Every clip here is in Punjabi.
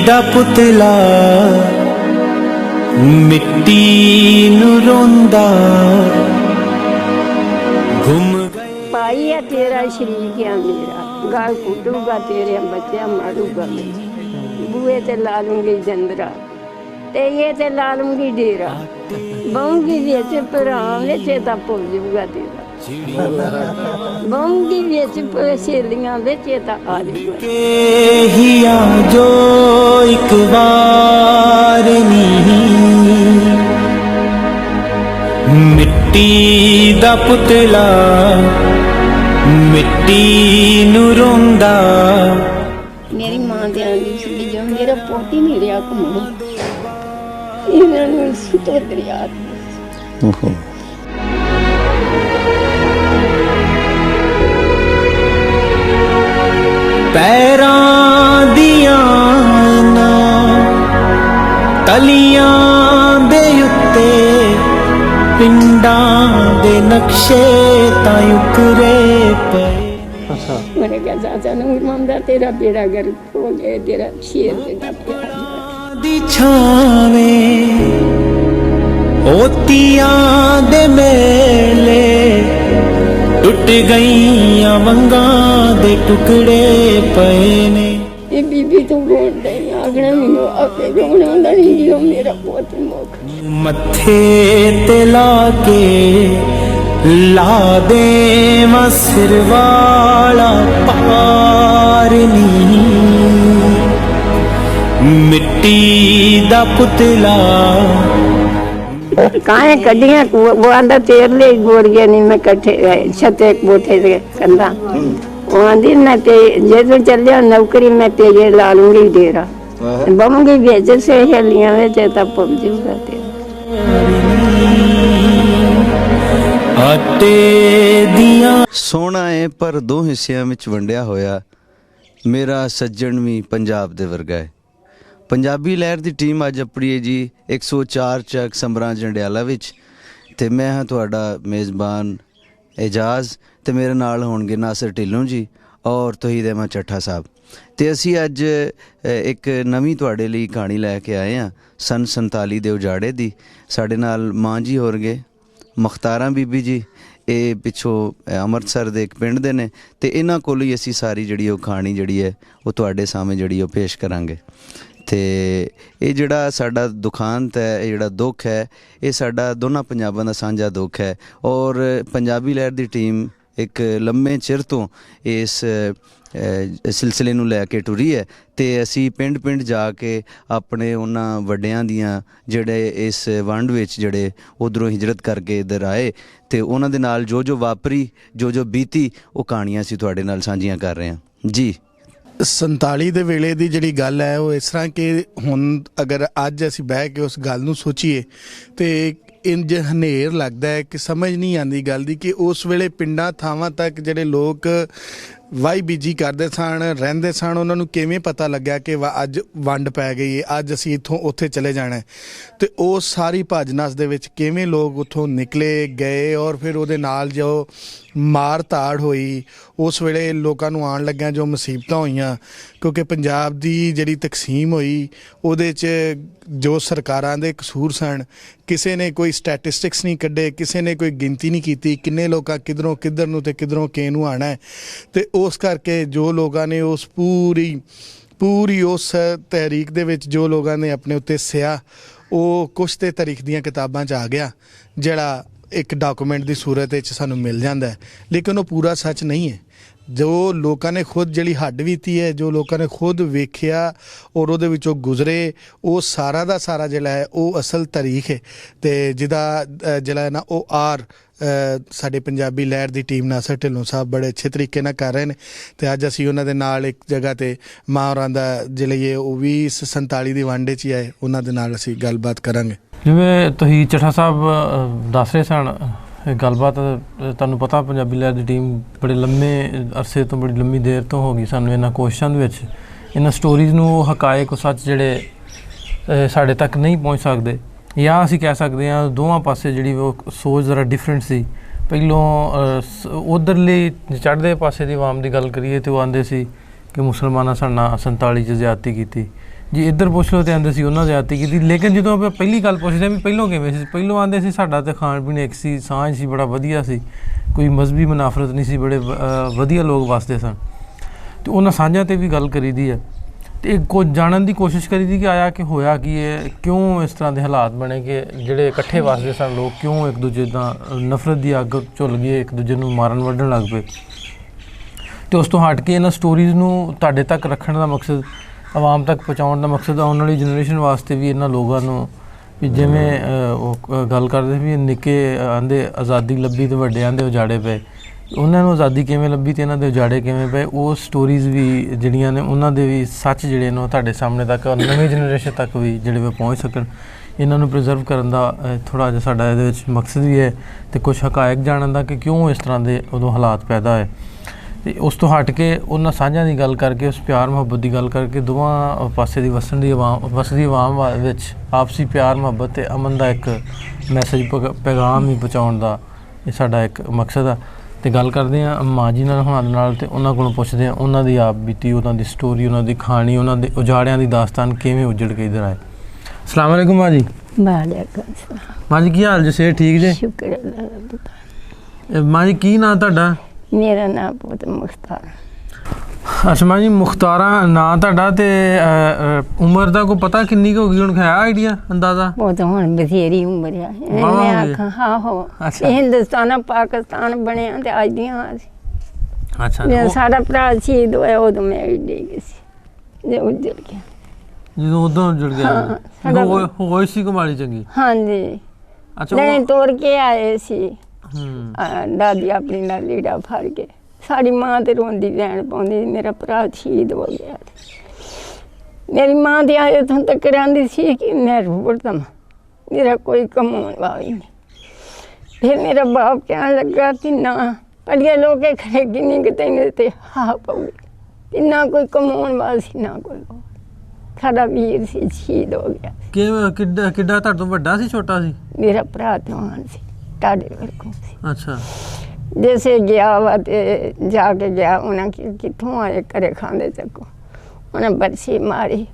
दा पुतला मिट्टी नूं रोंदा घुम गए। भाई है तेरा शरीक है मेरा, गाल कुटूगा तेरे बच्चे मारूगा, बुए ते ला लूंगी जंदरा ते ये ते ला लूंगी डेरा, बहुंगी बेच भरावे चेता भुल जूगा तेरा, बहुंगी बेच सहेलियां दे चेता आ जूगा। ही आ जो एक बार नी मिट्टी दा पुतला मिट्टी नूं रोंदा। मेरी मां दे आंदी सी जो मेरा पोती नहीं रहा घूमना, इन्हां नूं सुतो दरिया पैरां दियां तलियां दे उत्ते पिंडां दे नक्शे तां उकरे पे। मैंने कहा चाचा नूं मंदा तेरा बेड़ा गर्क हो गया, तेरा शेर तेरा प्यार दी छावें ओतियां दे मेले टुट गईयां वंगां दे टुकड़े पए ने। ये बीबी तू रोन दे आगना मैनू आपे रोना आंदा नहीं जो मेरा पुत मुख मत्थे ते लाके ला दे सिर वाला पार नी मिट्टी दा पुतला। काहे कड्डियां वो आंदा तेर ले गोरिया नहीं मैं कट्ठे छते बोठे से कंधा वो आंदी ना ते जे तू चलिया नौकरी में तेरे ला लूंगी डेरा, बमूंगी बेच से हेलियां में चेता भुल जूगा तेरा। सोहना है पर दो हिस्सिਆਂ ਵਿੱਚ ਵੰਡਿਆ ਹੋਇਆ ਮੇਰਾ ਸੱਜਣ ਵੀ ਪੰਜਾਬ ਦੇ ਵਰਗਾ ਹੈ। ਪੰਜਾਬੀ ਲਹਿਰ ਦੀ ਟੀਮ ਅੱਜ ਆਪਣੀ ਹੈ ਜੀ 104 ਚੱਕ ਸੰਬਰਾਂ ਜੰਡਿਆਲਾ ਵਿੱਚ ਤੇ ਮੈਂ ਹਾਂ ਤੁਹਾਡਾ ਮੇਜ਼ਬਾਨ ਇਜਾਜ਼ ਤੇ ਮੇਰੇ ਨਾਲ ਹੋਣਗੇ ਨਾਸਰ ਢਿੱਲੋਂ ਜੀ ਔਰ ਤੌਹੀਦ ਅਹਿਮਦ ਚੱਠਾ ਸਾਹਿਬ। ਤੇ ਅਸੀਂ ਅੱਜ ਇੱਕ ਨਵੀਂ ਤੁਹਾਡੇ ਲਈ ਕਹਾਣੀ ਲੈ ਕੇ ਆਏ ਹਾਂ ਸਨ 47 ਦੇ ਉਜਾੜੇ ਦੀ। ਸਾਡੇ ਨਾਲ ਮਾਂ ਜੀ ਹੋਣਗੇ ਮੁਖਤਾਰਾਂ ਬੀਬੀ ਜੀ, ਇਹ ਪਿੱਛੋਂ ਅੰਮ੍ਰਿਤਸਰ ਦੇ ਇੱਕ ਪਿੰਡ ਦੇ ਨੇ ਤੇ ਇਹਨਾਂ ਕੋਲ ਹੀ ਅਸੀਂ ਸਾਰੀ ਜਿਹੜੀ ਉਹ ਕਹਾਣੀ ਜਿਹੜੀ ਹੈ ਉਹ ਤੁਹਾਡੇ ਸਾਹਮਣੇ ਜਿਹੜੀ ਉਹ ਪੇਸ਼ ਕਰਾਂਗੇ। ਤੇ ਇਹ ਜਿਹੜਾ ਸਾਡਾ ਦੁਖਾਂਤ ਹੈ, ਇਹ ਜਿਹੜਾ ਦੁੱਖ ਹੈ, ਇਹ ਸਾਡਾ ਦੋਨਾਂ ਪੰਜਾਬਾਂ ਦਾ ਸਾਂਝਾ ਦੁੱਖ ਹੈ ਔਰ ਪੰਜਾਬੀ ਲਹਿਰ ਦੀ ਟੀਮ ਇੱਕ ਲੰਮੇ ਚਿਰ ਤੋਂ ਇਸ ਸਿਲਸਿਲੇ ਨੂੰ ਲੈ ਕੇ ਟੁਰੀ ਹੈ ਤੇ ਅਸੀਂ ਪਿੰਡ ਪਿੰਡ ਜਾ ਕੇ ਆਪਣੇ ਉਹਨਾਂ ਵੱਡਿਆਂ ਦੀਆਂ ਜਿਹੜੇ ਇਸ ਵੰਡ ਵਿੱਚ ਜਿਹੜੇ ਉੱਧਰੋਂ ਹਿਜਰਤ ਕਰਕੇ ਇੱਧਰ ਆਏ ਤੇ ਉਹਨਾਂ ਦੇ ਨਾਲ ਜੋ ਜੋ ਵਾਪਰੀ ਜੋ ਬੀਤੀ ਉਹ ਕਹਾਣੀਆਂ ਅਸੀਂ ਤੁਹਾਡੇ ਨਾਲ ਸਾਂਝੀਆਂ ਕਰ ਰਹੇ ਹਾਂ ਜੀ। 47 ਦੇ ਵੇਲੇ ਦੀ ਜਿਹੜੀ ਗੱਲ ਹੈ ਉਹ ਇਸ ਤਰ੍ਹਾਂ ਕਿ ਹੁਣ ਅਗਰ ਅੱਜ ਅਸੀਂ ਬਹਿ ਕੇ ਉਸ ਗੱਲ ਨੂੰ ਸੋਚੀਏ ਤੇ ਇੰਜ ਹਨੇਰ ਲੱਗਦਾ ਹੈ ਕਿ ਸਮਝ ਨਹੀਂ ਆਉਂਦੀ ਗੱਲ ਦੀ ਕਿ ਉਸ ਵੇਲੇ ਪਿੰਡਾਂ ਥਾਵਾਂ ਤੱਕ ਜਿਹੜੇ ਲੋਕ ਵਾਈ ਬੀਜੀ ਕਰਦੇ ਸਨ, ਰਹਿੰਦੇ ਸਨ, ਉਹਨਾਂ ਨੂੰ ਕਿਵੇਂ ਪਤਾ ਲੱਗਿਆ ਕਿ ਅੱਜ ਵੰਡ ਪੈ ਗਈ ਹੈ, ਅੱਜ ਅਸੀਂ ਇੱਥੋਂ ਉੱਥੇ ਚਲੇ ਜਾਣਾ ਅਤੇ ਉਹ ਸਾਰੀ ਭੱਜ ਨੱਸ ਦੇ ਵਿੱਚ ਕਿਵੇਂ ਲੋਕ ਉੱਥੋਂ ਨਿਕਲੇ ਗਏ ਔਰ ਫਿਰ ਉਹਦੇ ਨਾਲ ਜੋ ਮਾਰ ਧਾੜ ਹੋਈ ਉਸ ਵੇਲੇ ਲੋਕਾਂ ਨੂੰ ਆਉਣ ਲੱਗਿਆਂ ਜੋ ਮੁਸੀਬਤਾਂ ਹੋਈਆਂ ਕਿਉਂਕਿ ਪੰਜਾਬ ਦੀ ਜਿਹੜੀ ਤਕਸੀਮ ਹੋਈ ਉਹਦੇ 'ਚ ਜੋ ਸਰਕਾਰਾਂ ਦੇ ਕਸੂਰ ਸਨ, ਕਿਸੇ ਨੇ ਕੋਈ ਸਟੈਟਿਸਟਿਕਸ ਨਹੀਂ ਕੱਢੇ, ਕਿਸੇ ਨੇ ਕੋਈ ਗਿਣਤੀ ਨਹੀਂ ਕੀਤੀ ਕਿੰਨੇ ਲੋਕਾਂ ਕਿੱਧਰੋਂ ਕਿੱਧਰ ਨੂੰ ਅਤੇ ਕਿੱਧਰੋਂ ਕਿਸੇ ਨੂੰ ਆਉਣਾ ਹੈ ਅਤੇ ਉਸ ਕਰਕੇ ਜੋ ਲੋਕਾਂ ਨੇ ਉਸ ਪੂਰੀ ਉਸ ਤਹਿਰੀਕ ਦੇ ਵਿੱਚ ਜੋ ਲੋਕਾਂ ਨੇ ਆਪਣੇ ਉੱਤੇ ਸਿਆ ਉਹ ਕੁਛ ਤੇ ਤਾਰੀਖ ਦੀਆਂ ਕਿਤਾਬਾਂ 'ਚ ਆ ਗਿਆ ਜਿਹੜਾ ਇੱਕ ਡਾਕੂਮੈਂਟ ਦੀ ਸੂਰਤ ਵਿੱਚ ਸਾਨੂੰ ਮਿਲ ਜਾਂਦਾ ਹੈ ਲੇਕਿਨ ਉਹ ਪੂਰਾ ਸੱਚ ਨਹੀਂ ਹੈ। ਜੋ ਲੋਕਾਂ ਨੇ ਖੁਦ ਜਿਹੜੀ ਹੱਡ ਬੀਤੀ ਹੈ, ਜੋ ਲੋਕਾਂ ਨੇ ਖੁਦ ਵੇਖਿਆ ਔਰ ਉਹਦੇ ਵਿੱਚੋਂ ਗੁਜ਼ਰੇ ਉਹ ਸਾਰਾ ਦਾ ਸਾਰਾ ਜਿਹੜਾ ਹੈ ਉਹ ਅਸਲ ਤਾਰੀਖ ਹੈ ਅਤੇ ਜਿਹਦਾ ਜਿਹੜਾ ਹੈ ਨਾ ਉਹ ਸਾਡੇ ਪੰਜਾਬੀ ਲਹਿਰ ਦੀ ਟੀਮ ਨਾਸਰ ਢਿੱਲੋਂ ਸਾਹਿਬ ਬੜੇ ਅੱਛੇ ਤਰੀਕੇ ਨਾਲ ਕਰ ਰਹੇ ਨੇ ਅਤੇ ਅੱਜ ਅਸੀਂ ਉਹਨਾਂ ਦੇ ਨਾਲ ਇੱਕ ਜਗ੍ਹਾ 'ਤੇ ਮਾਂ ਹੋਰਾਂ ਦਾ ਜਿਹੜੇ ਉਹ ਵੀ 47 ਦੀ ਵੰਡ 'ਚ ਹੀ ਆਏ ਉਹਨਾਂ ਦੇ ਨਾਲ ਅਸੀਂ ਗੱਲਬਾਤ ਕਰਾਂਗੇ। ਜਿਵੇਂ ਤੁਸੀਂ ਚੱਠਾ ਸਾਹਿਬ ਦੱਸ ਰਹੇ ਸਨ ਗੱਲਬਾਤ, ਤੁਹਾਨੂੰ ਪਤਾ ਪੰਜਾਬੀ ਲਹਿਰ ਦੀ ਟੀਮ ਬੜੇ ਲੰਮੇ ਅਰਸੇ ਤੋਂ ਬੜੀ ਲੰਮੀ ਦੇਰ ਤੋਂ ਹੋ ਗਈ ਸਾਨੂੰ ਇਹਨਾਂ ਕੋਸ਼ਿਸ਼ਾਂ ਦੇ ਵਿੱਚ ਇਹਨਾਂ ਸਟੋਰੀਜ਼ ਨੂੰ ਹਕਾਇਕ ਸੱਚ ਜਿਹੜੇ ਸਾਡੇ ਤੱਕ ਨਹੀਂ ਪਹੁੰਚ ਸਕਦੇ ਜਾਂ ਅਸੀਂ ਕਹਿ ਸਕਦੇ ਹਾਂ ਦੋਵਾਂ ਪਾਸੇ ਜਿਹੜੀ ਉਹ ਸੋਚ ਜ਼ਰਾ ਡਿਫਰੈਂਟ ਸੀ। ਪਹਿਲੋਂ ਉੱਧਰਲੀ ਚੜ੍ਹਦੇ ਪਾਸੇ ਦੀ ਆਵਾਮ ਦੀ ਗੱਲ ਕਰੀਏ ਤਾਂ ਉਹ ਆਉਂਦੇ ਸੀ ਕਿ ਮੁਸਲਮਾਨਾਂ ਸਾਡੇ ਨਾਲ 47 'ਚ ਜ਼ਿਆਦਤੀ ਕੀਤੀ ਜੇ ਇੱਧਰ ਪੁੱਛ ਲਓ ਤੇ ਆਂਦੇ ਸੀ ਉਹਨਾਂ ਜ਼ਿਆਦਤੀ ਕੀਤੀ। ਲੇਕਿਨ ਜਦੋਂ ਆਪਾਂ ਪਹਿਲੀ ਗੱਲ ਪੁੱਛਦੇ ਵੀ ਪਹਿਲੋਂ ਕਿਵੇਂ ਸੀ, ਪਹਿਲੋਂ ਆਂਦੇ ਸੀ ਸਾਡਾ ਤੇ ਖਾਣ ਪੀਣ ਇੱਕ ਸੀ, ਸਾਂਝ ਸੀ, ਬੜਾ ਵਧੀਆ ਸੀ, ਕੋਈ ਮਜ਼ਹਬੀ ਮੁਨਾਫਰਤ ਨਹੀਂ ਸੀ, ਬੜੇ ਵਧੀਆ ਲੋਕ ਵਸਦੇ ਸਨ। ਤੇ ਉਹਨਾਂ ਸਾਂਝਾਂ ਤੇ ਵੀ ਗੱਲ ਕਰੀ ਦੀ ਹੈ ਤੇ ਕੁਝ ਜਾਣਨ ਦੀ ਕੋਸ਼ਿਸ਼ ਕਰੀ ਦੀ ਕਿ ਆਇਆ ਕਿ ਹੋਇਆ ਕੀ ਹੈ, ਕਿਉਂ ਇਸ ਤਰ੍ਹਾਂ ਦੇ ਹਾਲਾਤ ਬਣੇ ਕਿ ਜਿਹੜੇ ਇਕੱਠੇ ਵਸਦੇ ਸਨ ਲੋਕ ਕਿਉਂ ਇੱਕ ਦੂਜੇ ਦਾ ਨਫ਼ਰਤ ਦੀ ਅੱਗ ਝੁੱਲ ਗਏ, ਇੱਕ ਦੂਜੇ ਨੂੰ ਮਾਰਨ ਵੱਢਣ ਲੱਗ ਪਏ। ਤੇ ਉਸ ਤੋਂ ਹਟ ਕੇ ਇਹਨਾਂ ਸਟੋਰੀਜ਼ ਨੂੰ ਤੁਹਾਡੇ ਤੱਕ ਰੱਖਣ ਦਾ ਮਕਸਦ, ਆਵਾਮ ਤੱਕ ਪਹੁੰਚਾਉਣ ਦਾ ਮਕਸਦ, ਆਉਣ ਵਾਲੀ ਜਨਰੇਸ਼ਨ ਵਾਸਤੇ ਵੀ ਇਹਨਾਂ ਲੋਕਾਂ ਨੂੰ ਵੀ ਜਿਵੇਂ ਉਹ ਗੱਲ ਕਰਦੇ ਵੀ ਨਿੱਕੇ ਆਂਦੇ ਆਜ਼ਾਦੀ ਲੱਭੀ ਤੇ ਵੱਡੇ ਆਂਦੇ ਉਜਾੜੇ ਪਏ, ਉਹਨਾਂ ਨੂੰ ਆਜ਼ਾਦੀ ਕਿਵੇਂ ਲੱਭੀ ਤੇ ਇਹਨਾਂ ਦੇ ਉਜਾੜੇ ਕਿਵੇਂ ਪਏ, ਉਹ ਸਟੋਰੀਜ਼ ਵੀ ਜਿਹੜੀਆਂ ਨੇ ਉਹਨਾਂ ਦੇ ਵੀ ਸੱਚ ਜਿਹੜੇ ਨੇ ਉਹ ਤੁਹਾਡੇ ਸਾਹਮਣੇ ਤੱਕ ਨਵੀਂ ਜਨਰੇਸ਼ਨ ਤੱਕ ਵੀ ਜਿਹੜੇ ਵੇ ਪਹੁੰਚ ਸਕਣ। ਇਹਨਾਂ ਨੂੰ ਪ੍ਰੀਜ਼ਰਵ ਕਰਨ ਦਾ ਥੋੜ੍ਹਾ ਜਿਹਾ ਸਾਡਾ ਇਹਦੇ ਵਿੱਚ ਮਕਸਦ ਵੀ ਹੈ ਤੇ ਕੁਝ ਹਕਾਇਕ ਜਾਣਨ ਦਾ ਕਿ ਕਿਉਂ ਇਸ ਤਰ੍ਹਾਂ ਦੇ ਉਦੋਂ ਹਾਲਾਤ ਪੈਦਾ ਹੋਏ। ਤੇ ਉਸ ਤੋਂ ਹਟ ਕੇ ਉਹਨਾਂ ਸਾਂਝਾਂ ਦੀ ਗੱਲ ਕਰਕੇ, ਉਸ ਪਿਆਰ ਮੁਹੱਬਤ ਦੀ ਗੱਲ ਕਰਕੇ, ਦੋਵਾਂ ਪਾਸੇ ਦੀ ਵਸਦੀ ਆਵਾਮ ਵਿੱਚ ਆਪਸੀ ਪਿਆਰ ਮੁਹੱਬਤ ਤੇ ਅਮਨ ਦਾ ਇੱਕ ਮੈਸੇਜ ਪੈਗਾਮ ਹੀ ਪਹੁੰਚਾਉਣ ਦਾ ਇਹ ਸਾਡਾ ਇੱਕ ਮਕਸਦ ਆ। ਤੇ ਗੱਲ ਕਰਦੇ ਹਾਂ ਮਾਂ ਜੀ ਨਾਲ ਹੁਣਾਂ ਦੇ ਨਾਲ ਤੇ ਉਹਨਾਂ ਕੋਲੋਂ ਪੁੱਛਦੇ ਹਾਂ ਉਹਨਾਂ ਦੀ ਆਪ ਬੀਤੀ, ਉਹਨਾਂ ਦੀ ਸਟੋਰੀ, ਉਹਨਾਂ ਦੀ ਕਹਾਣੀ, ਉਹਨਾਂ ਦੇ ਉਜਾੜਿਆਂ ਦੀ ਦਾਸਤਾਨ ਕਿਵੇਂ ਉਜੜ ਕੇ ਇੱਧਰ ਆਏ। ਅਸਲਾਮ ਵਾਲੇਕੁਮ ਮਾਂ ਜੀ। ਵਾਲੇਕੁਮ ਸਲਾਮ। ਮਾਂ ਜੀ ਕੀ ਹਾਲ ਜੀ, ਸਿਹਤ ਠੀਕ ਜੇ? ਸ਼ੁਕਰ ਅੱਲਾਹ ਦਾ। ਮਾਂ ਜੀ ਕੀ ਨਾਂ ਤੁਹਾਡਾ? ਮੇਰਾ ਨਾਮ ਪੁੱਤ ਮੁਖਤਾਰ। ਅੱਛਾ ਮਾਂ ਜੀ, ਮੁਖਤਾਰਾ ਨਾਂ ਤੁਹਾਡਾ ਤੇ ਉਮਰ ਦਾ ਕੋਈ ਪਤਾ ਕਿੰਨੀ ਕੁ ਹੋ ਗਈ ਹੁਣ, ਹੈ ਆਈਡੀਆ ਅੰਦਾਜ਼ਾ? ਉਹ ਤਾਂ ਹੁਣ ਬਥੇਰੀ ਉਮਰ ਆ। ਮੈਂ ਆਖਾਂ ਹਾਂ ਹੋ ਹਿੰਦੁਸਤਾਨ ਪਾਕਿਸਤਾਨ ਬਣਿਆ ਤੇ ਅੱਜ ਦੀਆਂ ਅੱਛਾ ਜਦੋਂ ਸਾਡਾ ਭਰਾ ਸ਼ਹੀਦ ਹੋਇਆ ਉਦੋਂ ਮੈਂ ਏਡੀ ਗਈ ਸੀ ਜੇ ਉੱਜੜ ਗਿਆ, ਜਦੋਂ ਉਦੋਂ ਜੁੜ ਗਿਆ ਹੋਈ ਸੀ ਕਮਾਲੀ ਚੰਗੀ। ਹਾਂਜੀ ਅੱਛਾ ਨਹੀਂ ਤੋੜ ਕੇ ਆਏ ਸੀ ਦਾਦੀ ਆਪਣੀ ਨਾਲ ਲੀੜਾ ਫੜ ਕੇ। ਸਾਡੀ ਮਾਂ ਤੇ ਰੋਂਦੀ ਵੈਣ ਪਾਉਂਦੀ, ਮੇਰਾ ਭਰਾ ਸ਼ਹੀਦ ਹੋ ਗਿਆ। ਮੇਰੀ ਮਾਂ ਦੇ ਆਏ ਤੋਂ ਤੱਕ ਰਹਿੰਦੀ ਸੀ ਕਿ ਮੈਂ ਰੋੜਦਾ, ਮੇਰਾ ਕੋਈ ਕਮਾਉਣ ਵਾਲਾ ਹੀ ਨਹੀਂ। ਫਿਰ ਮੇਰਾ ਬਾਪ ਕਹਿਣ ਲੱਗਾ ਕਿ ਨਾ ਪੜ੍ਹੇ ਲੋਕ ਕਰੇਗੀ ਨਹੀਂ ਕਿ ਤੈਨੂੰ ਤੇ ਹਾਂ ਪਊਗੀ, ਇੰਨਾ ਕੋਈ ਕਮਾਉਣ ਵਾਲਾ ਸੀ ਨਾ ਕੋਈ। ਸਾਡਾ ਵੀਰ ਸੀ ਸ਼ਹੀਦ ਹੋ ਗਿਆ। ਕਿੱਡਾ ਤੁਹਾਡੇ ਤੋਂ ਵੱਡਾ ਸੀ ਛੋਟਾ ਸੀ? ਮੇਰਾ ਭਰਾ ਜਵਾਨ ਸੀ, ਤੁਹਾਡੇ ਵਰਗੋਂ ਸੀ। ਅੱਛਾ ਜੈਸੇ ਗਿਆ ਵਾ ਤੇ ਜਾ ਕੇ ਗਿਆ ਉਹਨਾਂ ਕਿੱਥੋਂ ਆਏ ਘਰੇ ਖਾਂਦੇ ਚੱਕੋ, ਉਹਨੇ ਬਰਸੀ ਮਾਰੀ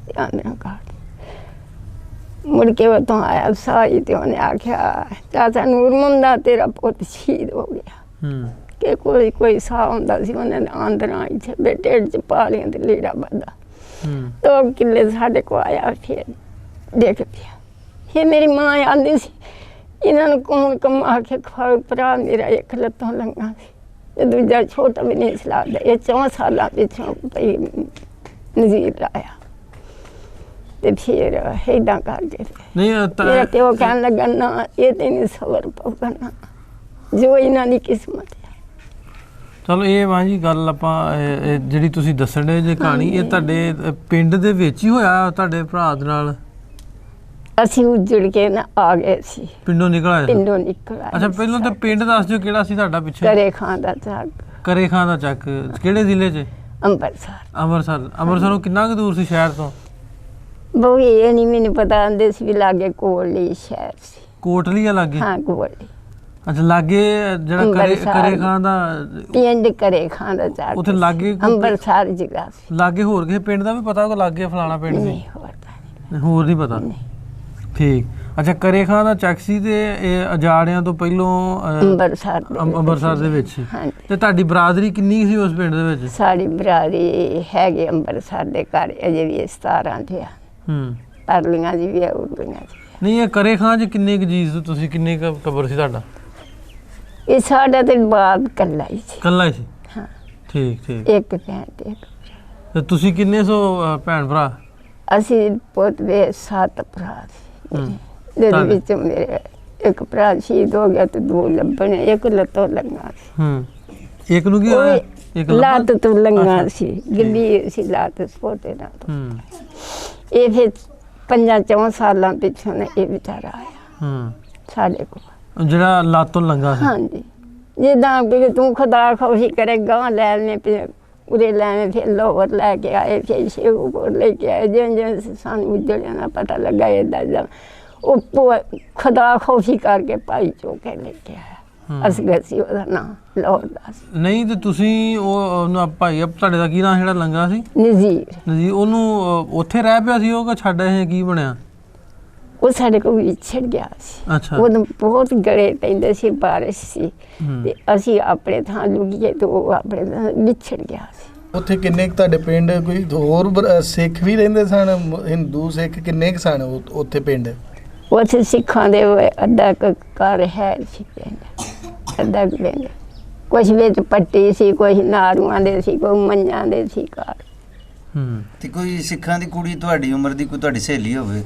ਤੇ ਆਂਦਰਾਂ ਕਾਟ ਮੁੜ ਕੇ ਉਹ ਤੋਂ ਆਇਆ ਸਾਈ ਤੇ ਉਹਨੇ ਆਖਿਆ ਚਾਚਾ ਨੂਰ ਮੁੰਡਾ ਤੇਰਾ ਪੁੱਤ ਸ਼ਹੀਦ ਹੋ ਗਿਆ। ਕਿ ਕੋਈ ਸਾਹ ਹੁੰਦਾ ਸੀ, ਉਹਨੇ ਆਂਦਰਾਂ ਇੱਥੇ ਬੇਟੇ ਚ ਪਾ ਲਿਆ ਤੇ ਲੀੜਾ ਬੱਧਾ 2 ਕਿੱਲੇ ਸਾਡੇ ਕੋ ਆਇਆ। ਫਿਰ ਦੇਖ ਪਿਆ। ਫਿਰ ਮੇਰੀ ਮਾਂ ਆਂਦੀ ਸੀ ਇਹਨਾਂ ਨੂੰ ਕੌਣ ਕਮਾ ਕੇ ਖਵਾਏ, ਭਰਾ ਮੇਰਾ ਇੱਕ ਲੱਤੋਂ ਲੰਘਾ ਸੀ ਤੇ ਦੂਜਾ ਛੋਟਾ ਵੀ ਨਹੀਂ ਸੀ ਲੱਗਦਾ। ਇਹ 4 ਸਾਲਾਂ ਪਿੱਛੋਂ ਪਈ ਨਜ਼ੀਰ ਆਇਆ ਤੇ ਫਿਰ ਏਦਾਂ ਕਰਦੇ ਨਹੀਂ ਮੇਰਾ ਪਿਓ ਕਹਿਣ ਲੱਗਾ ਨਾ ਇਹ ਤੇ ਨਹੀਂ ਸਬਰ ਪਊਗਾ ਨਾ, ਜੋ ਇਹਨਾਂ ਦੀ ਕਿਸਮਤ ਹੈ। ਚਲੋ ਇਹ ਮਾਂ ਜੀ ਗੱਲ ਆਪਾਂ ਜਿਹੜੀ ਤੁਸੀਂ ਦੱਸਣ ਦੇ ਜੇ ਕਹਾਣੀ, ਇਹ ਤੁਹਾਡੇ ਪਿੰਡ ਦੇ ਵਿੱਚ ਹੀ ਹੋਇਆ ਤੁਹਾਡੇ ਭਰਾ ਦੇ ਨਾਲ? ਅਸੀਂ ਉੱਜੜ ਕੇ ਨਾ ਆ ਗਏ ਸੀ, ਪਿੰਡੋਂ ਨਿਕਲ ਆਏ? ਪਿੰਡੋਂ ਨਿਕਲ ਆਏ। ਅੱਛਾ ਪਹਿਲਾਂ ਤਾਂ ਪਿੰਡ ਦੱਸ ਦਿਓ ਕਿਹੜਾ ਸੀ ਤੁਹਾਡਾ ਪਿੱਛੇ? ਕਰੇ ਖਾਂ ਦਾ ਚੱਕ। ਕਰੇ ਖਾਂ ਦਾ ਚੱਕ ਕਿਹੜੇ ਜ਼ਿਲ੍ਹੇ 'ਚ? ਅੰਮ੍ਰਿਤਸਰ। ਅੰਮ੍ਰਿਤਸਰੋਂ ਕਿੰਨਾ ਕੁ ਦੂਰ ਸੀ ਸ਼ਹਿਰ ਤੋਂ? ਬਹੁ ਇਹ ਨਹੀਂ ਮੈਨੂੰ ਪਤਾ, ਆਂਦੇ ਸੀ ਵੀ ਲਾਗੇ ਕੋਟਲੀ ਸ਼ਹਿਰ ਸੀ। ਕੋਟਲੀ ਆ ਲਾਗੇ? ਹਾਂ ਕੋਟਲੀ। ਅੱਛਾ ਲਾਗੇ ਜਿਹੜਾ ਕਰੇ ਖਾਂ ਦਾ ਪਿੰਡ ਕਰੇ ਖਾਂ ਦਾ ਚੱਕ ਉੱਥੇ ਲਾਗੇ ਅੰਮ੍ਰਿਤਸਰ ਜ਼ਿਲ੍ਹਾ ਸੀ। ਲਾਗੇ ਹੋਰ ਕਿਸੇ ਪਿੰਡ ਦਾ ਵੀ ਪਤਾ ਹੋਗਾ ਲਾਗੇ ਫਲਾਣਾ ਪਿੰਡ ਸੀ? ਨਹੀਂ ਹੋਰ ਨਹੀਂ ਪਤਾ। ਠੀਕ। ਅੱਛਾ ਕਰੇ ਖਾਂ ਦਾ ਚੱਕ ਸੀ ਤੇ ਇਹ ਅਜਾੜਿਆਂ ਤੋਂ ਪਹਿਲੋਂ ਅੰਮ੍ਰਿਤਸਰ ਦੇ ਵਿੱਚ। ਤੇ ਤੁਹਾਡੀ ਬਰਾਦਰੀ ਕਿੰਨੀ ਸੀ ਉਸ ਪਿੰਡ ਦੇ ਵਿੱਚ? ਸਾਡੀ ਬਰਾਦਰੀ ਹੈਗੇ ਅੰਮ੍ਰਿਤਸਰ ਦੇ ਘਰ ਅਜੇ ਵੀ 17 ਤੇ ਆ। ਪਰਲੀਆਂ ਜੀ ਵੀ ਆ, ਉਰਲੀਆਂ ਜੀ। ਨਹੀਂ ਇਹ ਕਰੇ ਖਾਂ 'ਚ ਕਿੰਨੇ ਕੁ ਜੀ ਤੁਸੀਂ, ਕਿੰਨੇ ਕੁ ਟੱਬਰ ਸੀ ਤੁਹਾਡਾ? ਇਹ ਸਾਡਾ ਤੇ ਬਾਪ ਕੱਲਾ ਹੀ ਸੀ। ਕੱਲਾ ਹੀ ਸੀ? ਹਾਂ ਠੀਕ। ਇੱਕ ਭੈਣ ਤੇ ਇੱਕ। ਤੇ ਤੁਸੀਂ ਕਿੰਨੇ ਸੋ ਭੈਣ ਭਰਾ? ਅਸੀਂ ਪੁੱਤ ਦੇ 7 ਭਰਾ ਸੀ। ਜਿਹਦੇ ਵਿੱਚ ਮੇਰੇ ਇੱਕ ਭਰਾ ਸ਼ਹੀਦ ਹੋ ਗਿਆ ਤੇ 2 ਲੱਭਣੇ, ਇੱਕ ਲੱਤੋਂ ਲੰਗਾ ਸੀ। ਇੱਕ ਨੂੰ ਕੀ ਹੋਇਆ? ਇੱਕ ਲੱਤ ਤੋਂ ਲੰਗਾ ਸੀ, ਗੰਭੀਰ ਸੀ ਲੱਤ ਪੋਤੇ ਨਾਲ। ਇਹ ਫਿਰ 5-4 ਸਾਲਾਂ ਪਿੱਛੋਂ ਨੇ ਇਹ ਵਿਚਾਰਾ ਆਇਆ ਸਾਡੇ ਕੋਲ, ਜਿਹੜਾ ਲੱਤ ਤੋਂ ਲੰਗਾ ਸੀ। ਹਾਂਜੀ ਜਿੱਦਾਂ ਕਿ ਤੂੰ ਖੁਦਾ ਖੁਸ਼ੀ ਕਰੇ ਗਾਂ ਲੈ ਲੈਣੇ ਪਏ ਉਰੇ ਲੈਣੇ, ਫਿਰ ਲੋਵਰ ਲੈ ਕੇ ਆਏ, ਫਿਰ ਸ਼ੇਖੂਪੁਰ ਲੈ ਕੇ ਆਏ। ਜਿਵੇਂ ਸਾਨੂੰ ਉੱਜੜਿਆਂ ਦਾ ਪਤਾ ਲੱਗਾ ਏਦਾਂ ਉਹ ਖੁਦਾ ਖੁਸ਼ੀ ਕਰਕੇ ਭਾਈ ਚੋ ਕੇ ਲੈ ਕੇ ਆਇਆ। ਅਸਗਰ ਸੀ ਉਹਦਾ ਨਾਮ, ਲਾਹੌਰ ਦਾ ਸੀ। ਨਹੀਂ ਤੇ ਤੁਸੀਂ ਉਹਨੂੰ ਭਾਈ ਤੁਹਾਡੇ ਦਾ ਕੀ ਨਾਂ ਜਿਹੜਾ ਲੰਗਾ ਸੀ? ਨਜ਼ੀਰ। ਜੀ ਉਹਨੂੰ ਉੱਥੇ ਰਹਿ ਪਿਆ ਸੀ ਉਹ ਕਿ ਛੱਡ ਆਏ, ਕੀ ਬਣਿਆ? ਉਹ ਸਾਡੇ ਕੋਲ ਵਿਛੜ ਗਿਆ ਸੀ। ਅੱਛਾ। ਉਦੋਂ ਬਹੁਤ ਗੜੇ ਪੈਂਦੇ ਸੀ, ਬਾਰਿਸ਼ ਸੀ ਤੇ ਅਸੀਂ ਆਪਣੇ ਥਾਂ ਲੁਕੀਏ ਤੇ ਉਹ ਆਪਣੇ ਥਾਂ ਵਿਛੜ ਗਿਆ ਸੀ। ਉੱਥੇ ਕਿੰਨੇ ਕੁ ਤੁਹਾਡੇ ਪਿੰਡ ਕੋਈ ਹੋਰ ਸਿੱਖ ਵੀ ਰਹਿੰਦੇ ਸਨ, ਹਿੰਦੂ ਸਿੱਖ ਕਿੰਨੇ ਕੁ ਸਨ ਉੱਥੇ ਪਿੰਡ? ਉੱਥੇ ਸਿੱਖਾਂ ਦੇ ਅੱਧਾ ਕੁ ਘਰ ਹੈ ਸੀ ਪਿੰਡ, ਅੱਧਾ ਕੁ ਪਿੰਡ। ਕੁਛ ਵਿੱਚ ਪੱਟੀ ਸੀ, ਕੁਛ ਨਾਰੂਆਂ ਦੇ ਸੀ, ਕੋਈ ਮੰਝਾਂ ਦੇ ਸੀ ਘਰ। ਤੇ ਕੋਈ ਸਿੱਖਾਂ ਦੀ ਕੁੜੀ ਤੁਹਾਡੀ ਉਮਰ ਦੀ ਕੋਈ ਤੁਹਾਡੀ ਸਹੇਲੀ ਹੋਵੇ?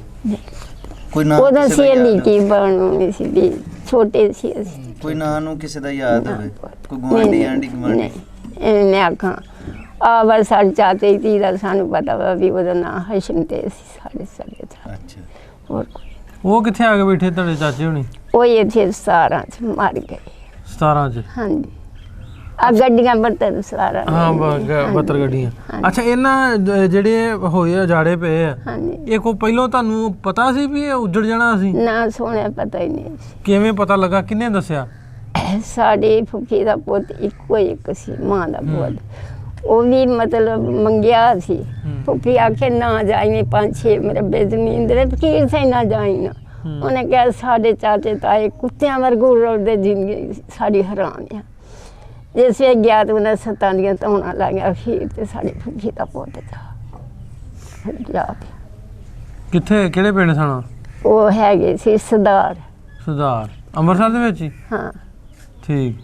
ਕੋਈ ਨਾਂ ਉਹਦਾ ਕਿਸੇ ਦਾ ਸਹੇਲੀ ਯਾਦ ਕੀ ਬਣਨੀ ਸੀ ਵੀ ਛੋਟੇ ਸੀ ਅਸੀਂ। ਕੋਈ ਨਾਂ ਨੂੰ ਕਿਸੇ ਦਾ ਯਾਦ ਹੋਵੇ? ਕੋਈ ਗੁਆਂਢੀ ਆਂਢੀ ਗੁਆਂਢੀ? ਮੈਂ ਆਖਾਂ ਆ ਬਸ ਸਾਡੇ ਚਾਚੇ ਦੀ ਦਾ ਸਾਨੂੰ ਪਤਾ ਵਾ ਵੀ ਉਹਦਾ ਨਾਂ ਹਸ਼ਮ ਤੇ ਸੀ ਸਾਡੇ ਚਾਚੇ। ਅੱਛਾ। ਹੋਰ ਕੋਈ ਉਹ ਕਿੱਥੇ ਆ ਕੇ ਬੈਠੇ ਤੁਹਾਡੇ ਚਾਚੇ ਹੋਣੀ? ਉਹ ਇੱਥੇ 17 ਚ ਮਰ ਗਏ। 17 ਚ? ਹਾਂਜੀ। ਆ ਗੱਡੀਆਂ ਬਰਤਨ ਸਾਰਾ। ਹਾਂ 72 ਗੱਡੀਆਂ। ਅੱਛਾ, ਇਹਨਾਂ ਜਿਹੜੇ ਹੋਏ ਉਜਾੜੇ ਪਏ ਆ, ਹਾਂਜੀ। ਇਹ ਕੋ ਪਹਿਲਾਂ ਤੁਹਾਨੂੰ ਪਤਾ ਸੀ ਵੀ ਇਹ ਉੱਜੜ ਜਾਣਾ ਸੀ? ਨਾ ਸੁਣਿਆ, ਪਤਾ ਹੀ ਨਹੀਂ ਸੀ। ਕਿਵੇਂ ਪਤਾ ਲੱਗਾ, ਕਿਹਨੇ ਦੱਸਿਆ? ਸਾਡੇ ਫੁੱਫੀ ਦਾ ਪੁੱਤ ਇੱਕੋ ਇੱਕ ਸੀ, ਮਾਂ ਦਾ ਪੁੱਤ। ਉਹ ਵੀ ਮਤਲਬ ਮੰਗਿਆ ਸੀ। ਫੁੱਫੀ ਆਖੇ ਨਾ ਜਾਈਂ, 5-6 ਮਰਬੇ ਜ਼ਮੀਨ ਦੇ ਫਕੀਰ ਸੇ ਨਾ ਜਾਈਂ। ਉਹਨੇ ਕਿਹਾ ਸਾਡੇ ਚਾਚੇ ਤਾਏ ਕੁੱਤਿਆਂ ਵਰਗੂ ਰੁਲਦੇ, ਜ਼ਿੰਦਗੀ ਸਾਡੀ ਹਰਾਮ ਆ। ਜਿਸ ਵੇ ਗਿਆ ਤੇ ਉਹਨਾਂ ਸੱਤਾਂ ਦੀਆਂ ਧੌਣਾ ਲਾਈਆਂ, ਅਖੀਰ ਤੇ ਸਾਡੇ ਫੁੱਫੀ ਦਾ ਪੁੱਤ ਜਾ ਪਿਆ। ਕਿੱਥੇ, ਕਿਹੜੇ ਪਿੰਡ ਸਨ? ਉਹ ਹੈਗੇ ਸੀ ਸਰਦਾਰ। ਸਰਦਾਰ ਅੰਮ੍ਰਿਤਸਰ ਦੇ ਵਿੱਚ ਹੀ? ਹਾਂ। ਠੀਕ।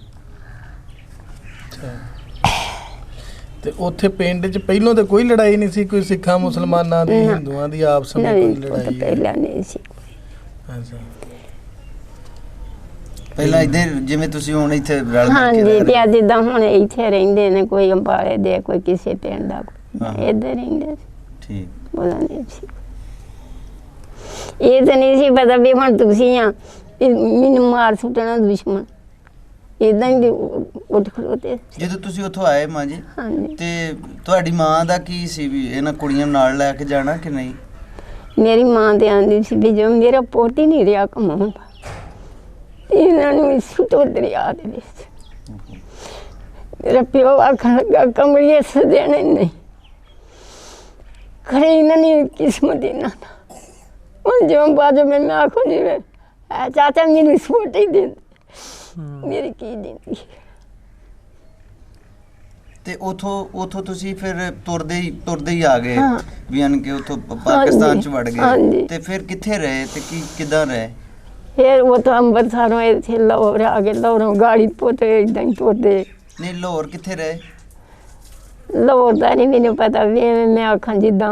ਤੇ ਉੱਥੇ ਪਿੰਡ 'ਚ ਪਹਿਲਾਂ ਤਾਂ ਕੋਈ ਲੜਾਈ ਨਹੀਂ ਸੀ, ਕੋਈ ਸਿੱਖਾਂ ਮੁਸਲਮਾਨਾਂ ਦੀ, ਹਿੰਦੂਆਂ ਦੀ ਆਪਸ ਵਿੱਚ ਕੋਈ ਲੜਾਈ? ਪਹਿਲਾਂ ਨਹੀਂ ਸੀ। ਅੱਛਾ। ਪਹਿਲਾਂ ਇੱਧਰ ਜਿਵੇਂ ਤੁਸੀਂ ਹੁਣ ਇੱਥੇ ਰਲ ਮਿਲ ਹਾਂਜੀ, ਕੇ ਤੇ ਜਿੱਦਾਂ ਹੁਣ ਇੱਥੇ ਰਹਿੰਦੇ ਨੇ, ਕੋਈ ਅੰਬਾਲੇ ਦੇ, ਕੋਈ ਕਿਸੇ ਪਿੰਡ ਦਾ, ਇੱਧਰ ਰਹਿੰਦੇ ਸੀ। ਠੀਕ। ਉਹਦਾ ਨਹੀਂ ਸੀ। ਇਹ ਤਾਂ ਨਹੀਂ ਸੀ ਪਤਾ ਵੀ ਹੁਣ ਤੁਸੀਂ ਆ ਮੈਨੂੰ ਮਾਰ ਸੁੱਟਣਾ ਦੁਸ਼ਮਣ, ਏਦਾਂ ਹੀ ਉੱਠ ਖਲੋਤੇ। ਜਦੋਂ ਤੁਸੀਂ ਉੱਥੋਂ ਆਏ ਮਾਂ ਜੀ, ਹਾਂਜੀ। ਤੇ ਤੁਹਾਡੀ ਮਾਂ ਦਾ ਕੀ ਸੀ ਵੀ ਇਹਨਾਂ ਕੁੜੀਆਂ ਨੂੰ ਨਾਲ ਲੈ ਕੇ ਜਾਣਾ ਕਿ ਨਹੀਂ? ਮੇਰੀ ਮਾਂ ਤੇ ਆਂਦੀ ਸੀ ਵੀ ਜੋ ਮੇਰਾ ਪੁੱਤ ਹੀ ਨਹੀਂ ਰਿਹਾ ਕਮਾਉਂਦਾ, ਇਹਨਾਂ ਨੂੰ ਸੁੱਟੋ ਦਰਿਆ ਦੇ ਵਿੱਚ। ਮੇਰਾ ਪਿਓ ਆਖਣ ਲੱਗਾ ਕਮਲੀਏ ਸਦੇਣੇ ਨਹੀਂ ਖਰੇ, ਇਹਨਾਂ ਨੇ ਕਿਸਮਤ ਇਹਨਾਂ ਦਾ। ਹੁਣ ਜਿਵੇਂ ਬਾਅਦ ਮੈਂ ਆਖੋ ਜਿਵੇਂ ਚਾਚਾ ਮੈਨੂੰ ਸਪੋਰਟ ਹੀ ਦਿੰਦੇ, ਮੇਰੀ ਕੀ ਦਿੰਦੀ। ਤੇ ਉਥੋਂ ਤੁਸੀਂ ਫਿਰ ਤੁਰਦੇ ਹੀ ਆ ਗਏ ਵੀ ਅਨ ਕੇ ਉਥੋਂ ਪਾਕਿਸਤਾਨ ਚ ਵੜ ਗਏ, ਤੇ ਫਿਰ ਕਿੱਥੇ ਰਹੇ ਤੇ ਕਿੱਦਾਂ ਰਹੇ? ਫਿਰ ਉਹ ਤਾਂ ਅੰਮ੍ਰਿਤਸਰੋਂ ਇੱਥੇ ਲਾਹੌਰ ਆ ਗਏ, ਲਾਹੌਰੋਂ ਗਾੜੀ ਪੋਤੇ ਏਦਾਂ ਹੀ ਤੁਰਦੇ। ਨਹੀਂ, ਲਾਹੌਰ ਕਿੱਥੇ ਰਹੇ? ਲਾਹੌਰ ਦਾ ਨਹੀਂ ਮੈਨੂੰ ਪਤਾ ਵੀ ਮੈਂ ਆਖਾਂ ਜਿੱਦਾਂ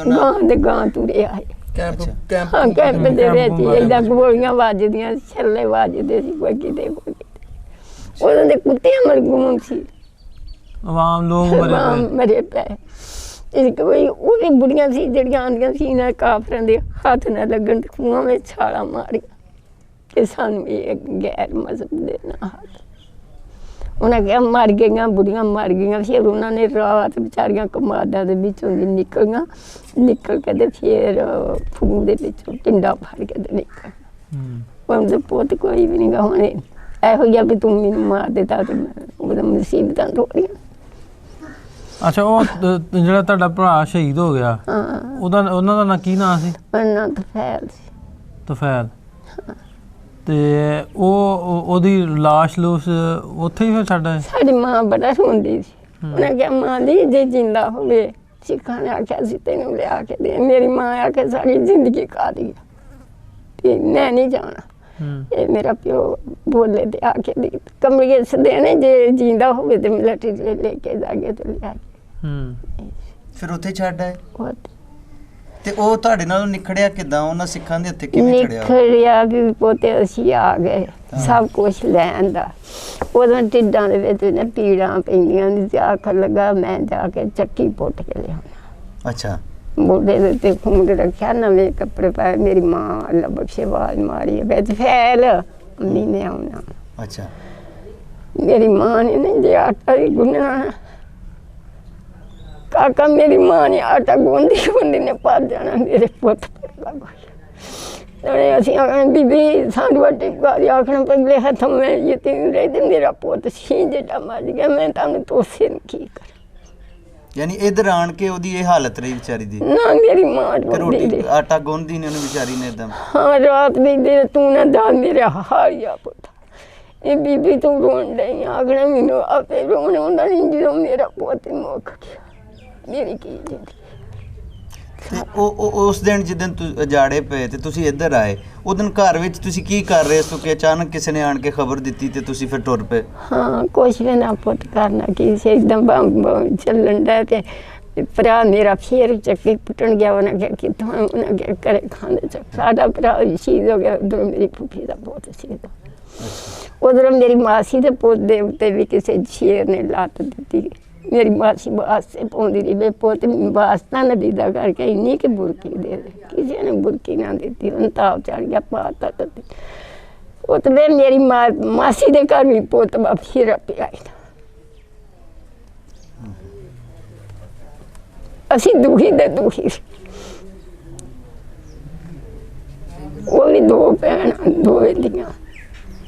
ਗਾਂ ਦੇ ਗਾਂ ਤੁਰੇ ਆਏ। ਕੈਂਪ ਦੇ ਵਿੱਚ ਏਦਾਂ ਗੋਲੀਆਂ ਵੱਜਦੀਆਂ, ਛੱਲੇ ਵੱਜਦੇ ਸੀ, ਕੋਈ ਕਿਤੇ ਕੋਈ ਕਿਤੇ। ਉਹਨਾਂ ਦੇ ਕੁੱਤਿਆਂ ਵਰਗੂ ਸੀ, ਆਵਾਮ ਲੋਕ ਮਰੇ ਪਏ। ਇਸ ਕੋਈ ਉਹ ਵੀ ਬੁੜੀਆਂ ਸੀ ਜਿਹੜੀਆਂ ਆਉਂਦੀਆਂ ਸੀ ਇਹਨਾਂ ਕਾਫਰਾਂ ਦੇ ਹੱਥ ਨਾ ਲੱਗਣ ਤੇ ਖੂਹਾਂ ਵਿੱਚ ਛਾਲਾਂ ਮਾਰੀਆਂ ਕਿ ਸਾਨੂੰ ਇਹ ਗੈਰ ਮਜ਼ਹਬ ਦੇ ਨਾਲ ਹੱਥ। ਉਹਨਾਂ ਕਿਹਾ ਮਰ ਗਈਆਂ, ਬੁੜੀਆਂ ਮਰ ਗਈਆਂ। ਫਿਰ ਉਹਨਾਂ ਨੇ ਰਾਤ ਵਿਚਾਰੀਆਂ ਕਮਾਦਾਂ ਦੇ ਵਿੱਚੋਂ ਦੀ ਨਿਕਲ ਕੇ ਤੇ ਫਿਰ ਖੂਹ ਦੇ ਵਿੱਚੋਂ ਟਿੰਡਾ ਫੜ ਕੇ ਤੇ ਨਿਕਲ। ਉਹਦੇ ਪੁੱਤ ਕੋਈ ਵੀ ਨਹੀਂ ਗਾ ਹੁਣ ਇਹੋ ਜਿਹਾ ਵੀ ਤੂੰ ਮੈਨੂੰ ਮਾਰ ਦਿੱਤਾ ਤੇ ਉਹਦਾ ਮੁਸੀਬਤਾਂ ਥੋੜੀਆਂ। ਅੱਛਾ, ਉਹ ਜਿਹੜਾ ਤੁਹਾਡਾ ਭਰਾ ਸ਼ਹੀਦ ਹੋ ਗਿਆ, ਉਹਨਾਂ ਦਾ ਨਾਂ ਕੀ ਨਾਂ ਸੀ? ਉਹਨਾਂ ਤਫੈਲ ਸੀ। ਤਫੈਲ। ਤੇ ਉਹਦੀ ਲਾਸ਼ ਲੂਸ਼ ਉੱਥੇ ਹੀ ਫਿਰ ਛੱਡ? ਸਾਡੀ ਮਾਂ ਬੜਾ ਰੋਂਦੀ ਸੀ। ਉਹਨੇ ਕਿਹਾ ਮਾਂ ਦੀ ਜੇ ਜਿੰਦਾ ਹੋਵੇ, ਸਿੱਖਾਂ ਨੇ ਆਖਿਆ ਸੀ ਤੈਨੂੰ ਲਿਆ ਕੇ ਦੇ। ਮੇਰੀ ਮਾਂ ਆਖੇ ਸਾਡੀ ਜ਼ਿੰਦਗੀ ਕਾਹਦੀ ਆ ਤੇ ਮੈਂ ਨਹੀਂ ਜਾਣਾ। ਇਹ ਮੇਰਾ ਪਿਓ ਬੋਲੇ ਤੇ ਆ ਕੇ ਕਮਲੀਏ ਸਦੇਣੇ ਜੇ ਜਿੰਦਾ ਹੋਵੇ ਤੇ ਮਿਲਟਰੀ ਲੈ ਕੇ ਜਾਗੇ ਤੇ ਲਿਆ ਕੇ। ਫਿਰ ਉੱਥੇ ਛੱਡ ਆਏ? ਤੇ ਉਹ ਤੁਹਾਡੇ ਨਾਲ ਨਿਖੜਿਆ ਕਿੱਦਾਂ? ਉਹਨਾਂ ਸਿੱਖਾਂ ਦੇ ਹੱਥੇ ਕਿਵੇਂ ਚੜਿਆ? ਨਿਖੜਿਆ ਵੀ ਪੋਤੇ ਅਸੀਂ ਆ ਗਏ, ਸਭ ਕੁਛ ਲੈਣ ਦਾ। ਉਦੋਂ ਢਿੱਡਾਂ ਦੇ ਵਿੱਚ ਨਾ ਪੀੜਾਂ ਪੈਂਦੀਆਂ ਨੇ ਤੇ ਆਖਣ ਲੱਗਾ ਮੈਂ ਜਾ ਕੇ ਚੱਕੀ ਪੁੱਟ ਕੇ ਲਿਆਉਣਾ। ਅੱਛਾ। ਮੋਢੇ ਦੇ ਉੱਤੇ ਖੂੰਡ ਰੱਖਿਆ, ਨਵੇਂ ਕੱਪੜੇ ਪਾਏ। ਮੇਰੀ ਮਾਂ ਅੱਲਾ ਬਖਸ਼ੇ ਆਵਾਜ਼ ਮਾਰੀ ਵਿੱਚ ਫੈਲ ਅੰਮੀ ਨੇ ਆਉਣਾ। ਅੱਛਾ। ਮੇਰੀ ਮਾਂ ਨੇ ਨਹੀਂ ਜੇ ਆਟਾ ਹੀ ਗੁੰਨਣਾ ਕਾਕਾ, ਮੇਰੀ ਮਾਂ ਨੇ ਆਟਾ ਗੁੰਦੀ ਨੇ ਭੱਜ ਜਾਣਾ। ਮੇਰੇ ਪੁੱਤ ਅਸੀਂ ਆਖਣਾ ਬੀਬੀ ਸਾਨੂੰ ਵੱਡੀ ਵਾਰੀ ਆਖਣਾ ਪਗਲੇ ਹੱਥੋਂ ਮੈਂ ਯਤੀਮ ਰਹਿ ਤੇ ਮੇਰਾ ਪੁੱਤ ਸੀ ਜਿਹੜਾ ਮਰ ਗਿਆ ਮੈਂ ਤੁਹਾਨੂੰ ਤੋਸੇ ਨੂੰ ਕੀ ਕਰ ਯਾਨੀ ਇੱਧਰ ਆਣ ਕੇ ਉਹਦੀ ਇਹ ਹਾਲਤ ਰਹੀ ਵਿਚਾਰੀ ਦੀ ਨਾ ਮੇਰੀ ਮਾਂ ਕਿ ਰੋਂਦੀ ਰੋਟੀ ਰਹੀ। ਆਟਾ ਗੁੰਨਦੀ ਨੇ ਉਹਨੂੰ ਵਿਚਾਰੀ ਨੇ ਇੱਕਦਮ ਹਾਂ ਰਾਤ ਵੀ ਦੇ ਤੂੰ ਨਾ ਦਾ ਮੇਰੇ ਹਾਰਿਆ ਪੁੱਤ ਇਹ ਬੀਬੀ ਤੂੰ ਰੋਣ ਡਈ ਆਖਣਾ ਮੈਨੂੰ ਆਪੇ ਰੋਣ ਆਉਂਦਾ ਨਹੀਂ ਜਦੋਂ ਮੇਰਾ ਪੁੱਤ ਮੁੱਕ ਗਿਆ ਮੇਰੀ ਕੀ ਜ਼ਿੰਦਗੀ। ਤੇ ਉਹ ਉਸ ਦਿਨ ਜਿੱਦਣ ਜਾੜੇ ਪਏ ਤੇ ਤੁਸੀਂ ਇੱਧਰ ਆਏ ਉਹ ਦਿਨ ਘਰ ਵਿੱਚ ਤੁਸੀਂ ਕੀ ਕਰ ਰਹੇ ਸੀ ਕਿ ਅਚਾਨਕ ਕਿਸੇ ਨੇ ਆਣ ਕੇ ਖਬਰ ਦਿੱਤੀ ਤੇ ਤੁਸੀਂ ਫਿਰ ਟੁਰ ਪਏ? ਹਾਂ ਕੁਛ ਵੀ ਨਾ ਪੁੱਤ ਕਰਨਾ ਕੀ ਸੀ ਇੱਕਦਮ ਬੰਬ ਚੱਲਣ ਦਾ ਤੇ ਭਰਾ ਮੇਰਾ ਫੇਰ ਚੱਕੀ ਪੁੱਟਣ ਗਿਆ ਉਹਨਾਂ ਕਿਹਾ ਕਿੱਥੋਂ ਉਹਨਾਂ ਕਿਹਾ ਘਰੇ ਖਾਂਦੇ ਚ ਸਾਡਾ ਭਰਾ ਸ਼ਹੀਦ ਹੋ ਗਿਆ ਉਧਰੋਂ ਮੇਰੀ ਫੁੱਫੀ ਦਾ ਪੁੱਤ ਸ਼ਹੀਦ ਉਧਰੋਂ ਮੇਰੀ ਮਾਸੀ ਦੇ ਪੁੱਤ ਦੇ ਉੱਤੇ ਵੀ ਕਿਸੇ ਸ਼ੇਰ ਨੇ ਲੱਤ ਦਿੱਤੀ ਮੇਰੀ ਮਾਸੀ ਵਾਸਤੇ ਪਾਉਂਦੀ ਰਹੀ ਵੇ ਪੁੱਤ ਵਾਸਤਾ ਨਦੀ ਦਾ ਕਰਕੇ ਇੰਨੀ ਕਿ ਬੁਰਕੀ ਦੇ ਕਿਸੇ ਨੇ ਬੁਰਕੀ ਨਾ ਦਿੱਤੀ ਉਹਨੂੰ ਤਾਪ ਚੜ ਗਿਆ ਪਾਤਾ ਤੇ ਉਹ ਤੇ ਮੇਰੀ ਮਾਸੀ ਦੇ ਘਰ ਵੀ ਪੁੱਤ ਫਿਰ ਪਿਆ ਅਸੀਂ ਦੁਖੀ ਦੇ ਦੁਖੀ ਉਹ ਵੀ ਦੋ ਭੈਣਾਂ ਦੋ ਦੀਆਂ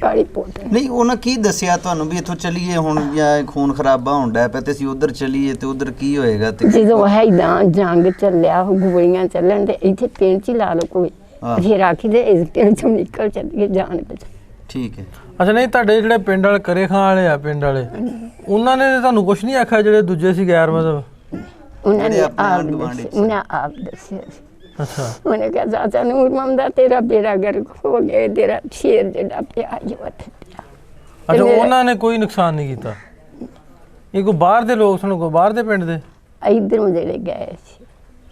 ਕਾਲੀ ਪੁੱਤ ਨਹੀਂ ਉਹਨਾਂ ਕੀ ਦੱਸਿਆ ਤੁਹਾਨੂੰ ਵੀ ਇੱਥੋਂ ਚਲੀਏ ਹੁਣ ਜਾਂ ਖੂਨ ਖਰਾਬਾ ਹੁੰਦਾ ਪਿਆ ਤੇ ਅਸੀਂ ਉਧਰ ਚਲੀਏ ਤੇ ਉਧਰ ਕੀ ਹੋਏਗਾ ਤੇ ਜਦੋਂ ਹੈਦਾਂ ਜੰਗ ਚੱਲਿਆ ਗੋਲੀਆਂ ਚੱਲਣ ਤੇ ਇੱਥੇ ਪਿੰਡ 'ਚ ਲਾ ਲਓ ਕੋਈ ਫਿਰ ਆਖੀ ਦੇ ਇਸ ਪਿੰਡ 'ਚੋਂ ਨਿਕਲ ਚੱਲੀਏ ਜਾਣ ਬਚ ਠੀਕ ਹੈ। ਅੱਛਾ ਨਹੀਂ ਤੁਹਾਡੇ ਜਿਹੜੇ ਪਿੰਡ ਵਾਲੇ ਕਰੇ ਖਾਂ ਵਾਲੇ ਆ ਪਿੰਡ ਵਾਲੇ ਉਹਨਾਂ ਨੇ ਤੁਹਾਨੂੰ ਕੁਝ ਨਹੀਂ ਆਖਿਆ ਜਿਹੜੇ ਦੂਜੇ ਸੀ ਗੈਰ ਮਤਲਬ ਉਹਨਾਂ ਨੇ ਆਪ ਦੱਸਿਆ ਅੱਛਾ ਉਹਨੇ ਕਿਹਾ ਚਾਚਾ ਨੂਰ ਮਮਦਾ ਤੇਰਾ ਬੇੜਾ ਗਰਕ ਹੋ ਗਿਆ ਤੇਰਾ ਸ਼ੇਰ ਜਿਹੜਾ ਪਿਆ ਜੋ ਉੱਥੇ ਅੱਛਾ ਉਹਨਾਂ ਨੇ ਕੋਈ ਨੁਕਸਾਨ ਨਹੀਂ ਕੀਤਾ ਇਹ ਕੋ ਬਾਹਰ ਦੇ ਲੋਕ ਸੁਣੋ ਕੋ ਬਾਹਰ ਦੇ ਪਿੰਡ ਦੇ ਇਧਰੋਂ ਜਿਹੜੇ ਗਏ ਸੀ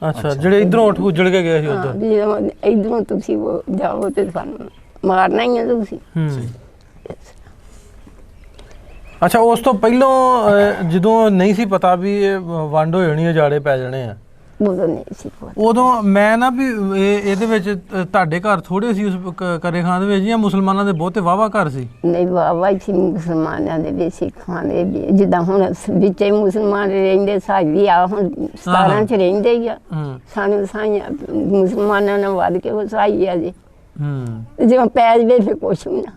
ਅੱਛਾ ਜਿਹੜੇ ਇਧਰੋਂ ਉੱਠ ਉਜੜ ਕੇ ਗਏ ਸੀ ਉਧਰ ਜਦੋਂ ਇਧਰੋਂ ਤੁਸੀਂ ਉਹ ਜਾਓ ਤੇ ਸਾਨੂੰ ਮਾਰਨਾ ਹੀ ਆ ਤੁਸੀਂ ਅੱਛਾ ਉਸ ਤੋਂ ਪਹਿਲਾਂ ਜਦੋਂ ਨਹੀਂ ਸੀ ਪਤਾ ਵੀ ਇਹ ਵੰਡ ਹੋ ਜਾਣੀ ਹੈ ਜਾੜੇ ਪੈ ਜਾਣੇ ਆ ਉਦੋਂ ਨਹੀਂ ਸੀ ਉਦੋਂ ਮੈਂ ਨਾ ਵੀ ਇਹਦੇ ਵਿੱਚ ਤੁਹਾਡੇ ਘਰ ਥੋੜੇ ਸੀ ਉਸ ਕਰੇ ਖਾਂ ਦੇ ਵਿੱਚ ਜਾਂ ਮੁਸਲਮਾਨਾਂ ਦੇ ਬਹੁਤੇ ਵਾਵਾ ਘਰ ਸੀ? ਨਹੀਂ ਵਾਵਾ ਹੀ ਸੀ ਮੁਸਲਮਾਨਾਂ ਦੇ ਵੀ ਸਿੱਖਾਂ ਦੇ ਵੀ ਜਿੱਦਾਂ ਹੁਣ ਵਿੱਚੇ ਮੁਸਲਮਾਨ ਰਹਿੰਦੇ ਸਾਈ ਆ ਹੁਣ 17 ਚ ਰਹਿੰਦੇ ਹੀ ਆ ਸਾਨੂੰ ਸਾਈਆਂ ਮੁਸਲਮਾਨਾਂ ਨਾਲ ਵੱਧ ਕੇ ਉਹ ਸਾਈ ਆ ਜੀ ਜਿਵੇਂ ਪੈ ਜਵੇ ਫਿਰ ਕੁਛ ਵੀ ਨਾ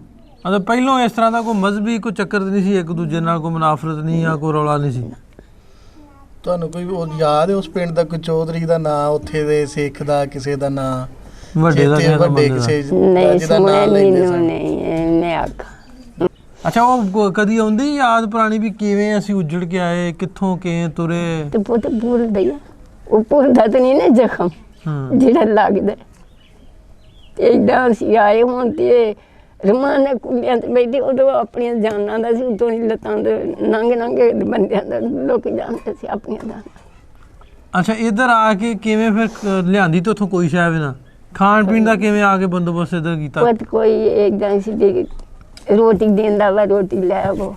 ਅਦਾ ਪਹਿਲਾਂ ਇਸ ਤਰ੍ਹਾਂ ਦਾ ਕੋਈ ਮਜ਼ਹਬੀ ਕੋਈ ਚੱਕਰ ਨਹੀਂ ਸੀ ਇੱਕ ਦੂਜੇ ਨਾਲ ਕੋਈ ਮੁਨਾਫਰਤ ਨਹੀਂ ਜਾਂ ਕੋਈ ਰੌਲਾ ਨਹੀਂ ਸੀ? ਤੁਹਾਨੂੰ ਕੋਈ ਉਹ ਯਾਦ ਹੈ ਉਸ ਪਿੰਡ ਦਾ ਕੋਈ ਚੌਧਰੀ ਦਾ ਨਾਂ ਉੱਥੇ ਦੇ ਸਿੱਖ ਦਾ ਕਿਸੇ ਦਾ ਨਾਂ ਵੱਡੇ ਦਾ ਵੱਡੇ ਕਿਸੇ ਨਹੀਂ ਜਿਹਦਾ ਨਾਂ ਲੈਂਦੇ ਮੈਨੂੰ ਸਨ? ਨਹੀਂ ਮੈਂ ਆਖਾਂ ਅੱਛਾ ਉਹ ਕਦੀ ਆਉਂਦੀ ਯਾਦ ਪੁਰਾਣੀ ਵੀ ਕਿਵੇਂ ਅਸੀਂ ਉੱਜੜ ਕੇ ਆਏ ਕਿੱਥੋਂ ਕਿਵੇਂ ਤੁਰੇ ਤੇ ਪੁੱਤ ਭੁੱਲਦਾ ਹੀ ਆ ਉਹ ਭੁੱਲਦਾ ਤਾਂ ਨਹੀਂ ਨਾ ਜ਼ਖਮ ਜਿਹੜਾ ਲੱਗਦਾ ਏਦਾਂ ਅਸੀਂ ਆਏ ਹੁਣ ਤੇ ਰਮਾਨਾ ਕੁੜੀਆਂ ਤੇ ਬੈਠੇ ਉਦੋਂ ਆਪਣੀਆਂ ਜਾਨਾਂ ਦਾ ਸੀ ਉਦੋਂ ਹੀ ਲੱਤਾਂ ਦੇ ਨੰਗੇ ਬੰਦਿਆਂ ਦਾ ਲੋਕ ਜਾਣਦੇ ਸੀ ਆਪਣੀਆਂ ਦਾ ਅੱਛਾ ਇੱਧਰ ਆ ਕੇ ਕਿਵੇਂ ਫਿਰ ਲਿਆਂਦੀ ਤੇ ਉੱਥੋਂ ਕੋਈ ਸ਼ਾਇਦ ਨਾ ਖਾਣ ਪੀਣ ਦਾ ਕਿਵੇਂ ਆ ਕੇ ਬੰਦੋਬਸਤ ਇੱਧਰ ਕੀਤਾ? ਪੁੱਤ ਕੋਈ ਏਦਾਂ ਸੀ ਵੀ ਰੋਟੀ ਦਿੰਦਾ ਵਾ ਰੋਟੀ ਲੈ ਆਵੋ